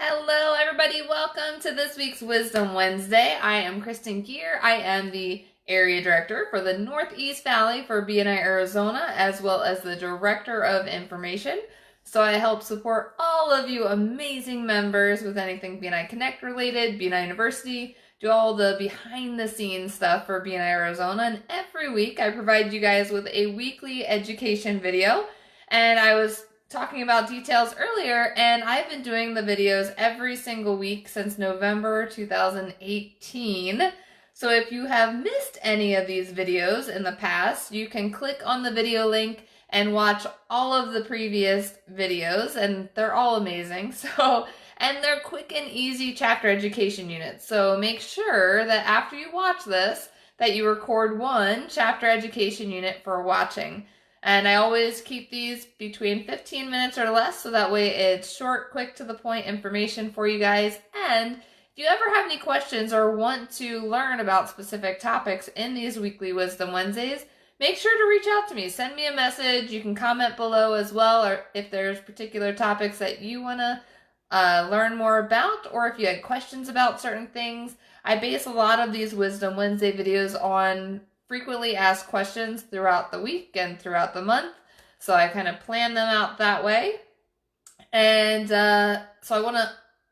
Hello, everybody. Welcome to this week's Wisdom Wednesday. I am Kristen Gear. I am the Area Director for the Northeast Valley for BNI Arizona, as well as the Director of Information. So I help support all of you amazing members with anything BNI Connect related, BNI University, do all the behind the scenes stuff for BNI Arizona. And every week I provide you guys with a weekly education video. And I was talking about details earlier, and I've been doing the videos every single week since November 2018. So if you have missed any of these videos in the past, you can click on the video link and watch all of the previous videos, and they're all amazing. And they're quick and easy chapter education units. So make sure that after you watch this, that you record one chapter education unit for watching. And I always keep these between 15 minutes or less, so that way it's short, quick, to the point information for you guys. And if you ever have any questions or want to learn about specific topics in these weekly Wisdom Wednesdays, make sure to reach out to me. Send me a message. You can comment below as well, or if there's particular topics that you want to learn more about, or if you had questions about certain things. I base a lot of these Wisdom Wednesday videos on frequently asked questions throughout the week and throughout the month. So I kind of plan them out that way. And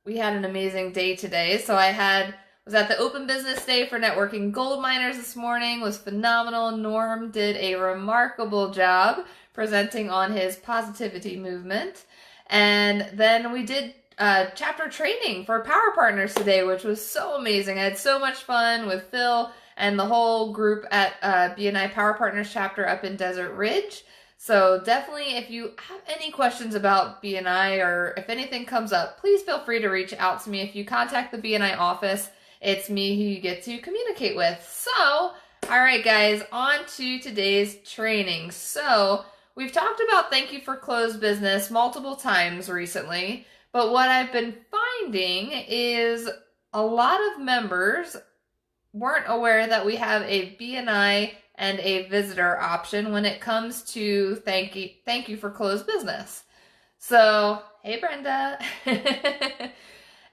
we had an amazing day today. So was at the Open Business Day for Networking Gold Miners this morning. It was phenomenal. Norm did a remarkable job presenting on his positivity movement. And then we did chapter training for Power Partners today, which was so amazing. I had so much fun with Phil and the whole group at BNI Power Partners chapter up in Desert Ridge. So definitely, if you have any questions about BNI or if anything comes up, please feel free to reach out to me. If you contact the BNI office, it's me who you get to communicate with. So, all right, guys, on to today's training. So we've talked about thank you for closed business multiple times recently, but what I've been finding is a lot of members weren't aware that we have a BNI and a visitor option when it comes to thank you for closed business. So, hey Brenda.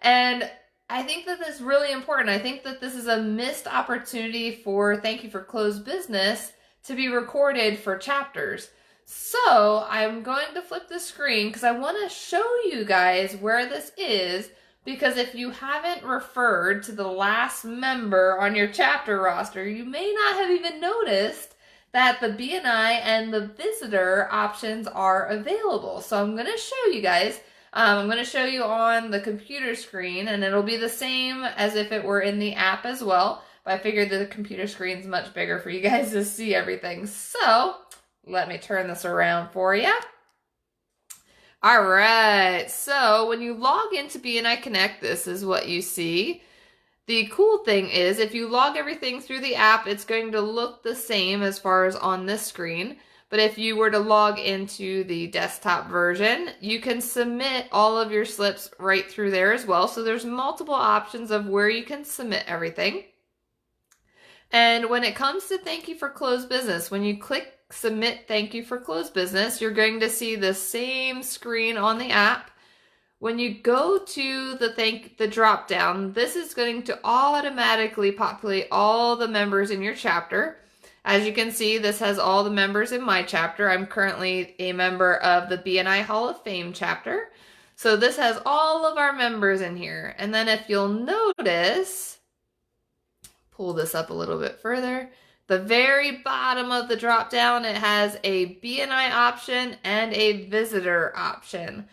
And I think that this is really important. I think that this is a missed opportunity for thank you for closed business to be recorded for chapters. So I'm going to flip the screen because I want to show you guys where this is, because if you haven't referred to the last member on your chapter roster, you may not have even noticed that the BNI and the visitor options are available. So I'm going to show you guys. I'm going to show you on the computer screen, and it'll be the same as if it were in the app as well. But I figured the computer screen's much bigger for you guys to see everything. So let me turn this around for you. All right, so when you log into BNI Connect, this is what you see. The cool thing is if you log everything through the app, it's going to look the same as far as on this screen. But if you were to log into the desktop version, you can submit all of your slips right through there as well. So there's multiple options of where you can submit everything. And when it comes to thank you for closed business, when you click submit thank you for closed business, you're going to see the same screen on the app. When you go to the drop down, this is going to automatically populate all the members in your chapter. As you can see, this has all the members in my chapter. I'm currently a member of the BNI Hall of Fame chapter. So this has all of our members in here. And then if you'll notice, pull this up a little bit further, the very bottom of the drop down, it has a BNI option and a visitor option.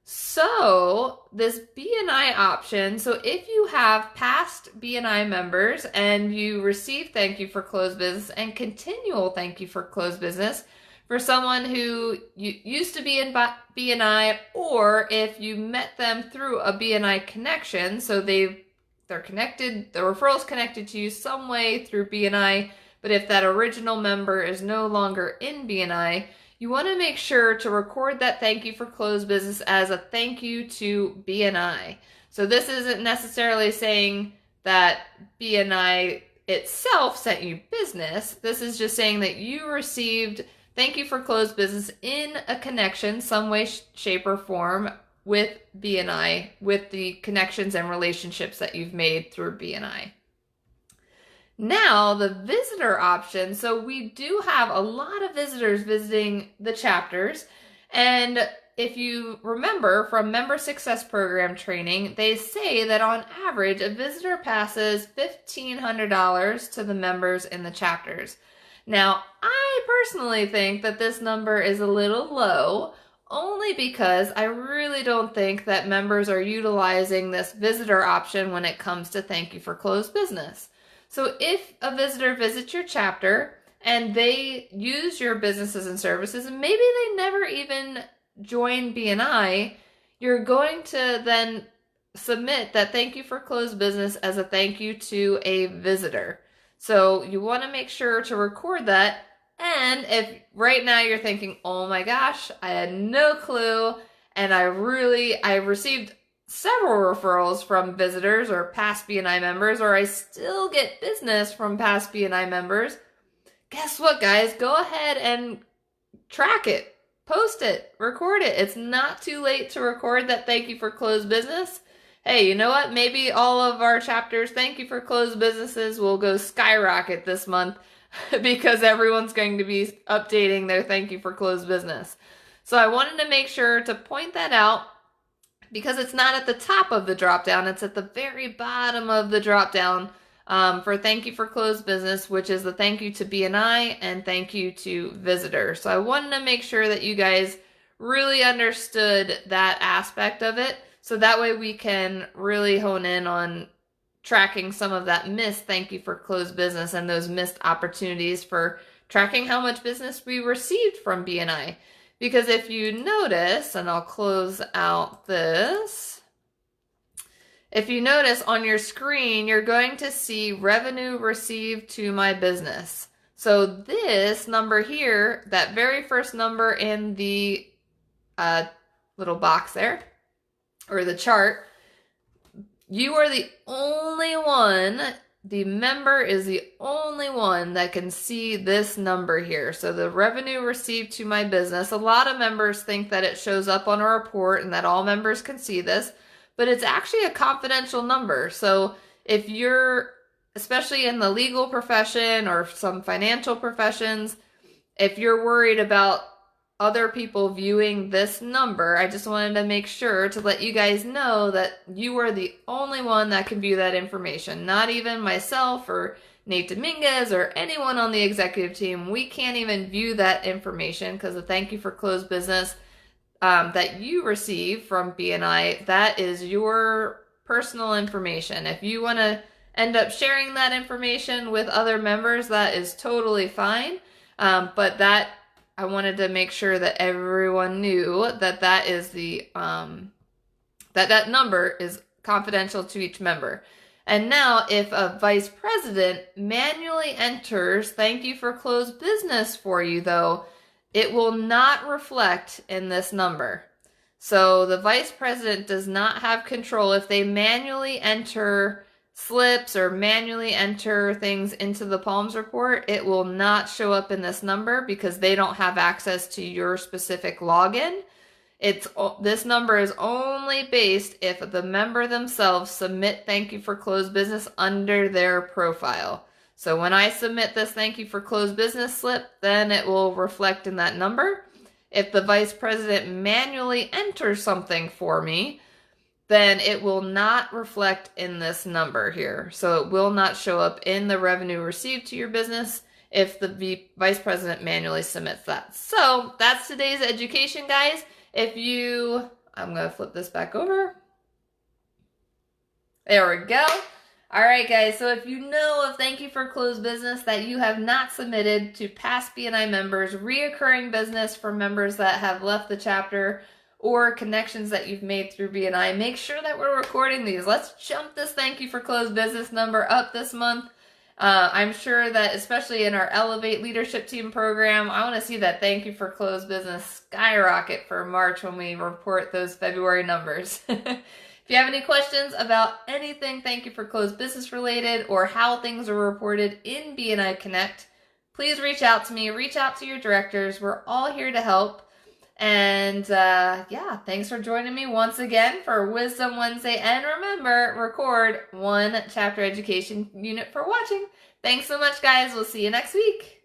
So this BNI option, so if you have past BNI members and you receive thank you for closed business and continual thank you for closed business for someone who used to be in BNI, or if you met them through a BNI connection, so they're connected, the referral's connected to you some way through BNI, but if that original member is no longer in BNI, you want to make sure to record that thank you for closed business as a thank you to BNI. So this isn't necessarily saying that BNI itself sent you business. This is just saying that you received thank you for closed business in a connection, some way, shape, or form with BNI, with the connections and relationships that you've made through BNI. Now, the visitor option. So we do have a lot of visitors visiting the chapters. And if you remember from Member Success Program training, they say that on average, a visitor passes $1,500 to the members in the chapters. Now, I personally think that this number is a little low, only because I really don't think that members are utilizing this visitor option when it comes to thank you for closed business. So if a visitor visits your chapter and they use your businesses and services, and maybe they never even join BNI, you're going to then submit that thank you for closed business as a thank you to a visitor. So you want to make sure to record that. And if right now you're thinking, oh my gosh, I had no clue, and I received several referrals from visitors or past BNI members, or I still get business from past BNI members, guess what, guys? Go ahead and track it, post it, record it. It's not too late to record that thank you for closed business. Hey, you know what? Maybe all of our chapters, thank you for closed businesses, will go skyrocket this month because everyone's going to be updating their thank you for closed business. So I wanted to make sure to point that out, because it's not at the top of the drop down, it's at the very bottom of the drop down for thank you for closed business, which is the thank you to BNI and thank you to visitors. So I wanted to make sure that you guys really understood that aspect of it, so that way we can really hone in on tracking some of that missed thank you for closed business and those missed opportunities for tracking how much business we received from BNI. Because if you notice, and I'll close out this, if you notice on your screen, you're going to see revenue received to my business. So this number here, that very first number in the little box there, or the chart, you are the only one, the member is the only one that can see this number here. So the revenue received to my business, a lot of members think that it shows up on a report and that all members can see this, but it's actually a confidential number. So if you're, especially in the legal profession or some financial professions, if you're worried about other people viewing this number, I just wanted to make sure to let you guys know that you are the only one that can view that information. Not even myself or Nate Dominguez or anyone on the executive team. We can't even view that information because the thank you for closed business that you receive from BNI, that is your personal information. If you want to end up sharing that information with other members, that is totally fine. But that I wanted to make sure that everyone knew that that is the that number is confidential to each member. And now if a vice president manually enters thank you for closed business for you, though, it will not reflect in this number. So the vice president does not have control. If they manually enter slips or manually enter things into the Palms report, it will not show up in this number because they don't have access to your specific login. This number is only based if the member themselves submit thank you for closed business under their profile. So when I submit this thank you for closed business slip, then it will reflect in that number. If the vice president manually enters something for me, then it will not reflect in this number here. So it will not show up in the revenue received to your business if the vice president manually submits that. So that's today's education, guys. I'm going to flip this back over. There we go. All right, guys. So if you know of thank you for closed business that you have not submitted to past BNI members, reoccurring business for members that have left the chapter, or connections that you've made through BNI, make sure that we're recording these. Let's jump this thank you for closed business number up this month. I'm sure that especially in our Elevate Leadership Team program, I want to see that thank you for closed business skyrocket for March when we report those February numbers. If you have any questions about anything thank you for closed business related or how things are reported in BNI Connect, please reach out to me, reach out to your directors. We're all here to help. And yeah, thanks for joining me once again for Wisdom Wednesday. And remember, record one chapter education unit for watching. Thanks so much, guys. We'll see you next week.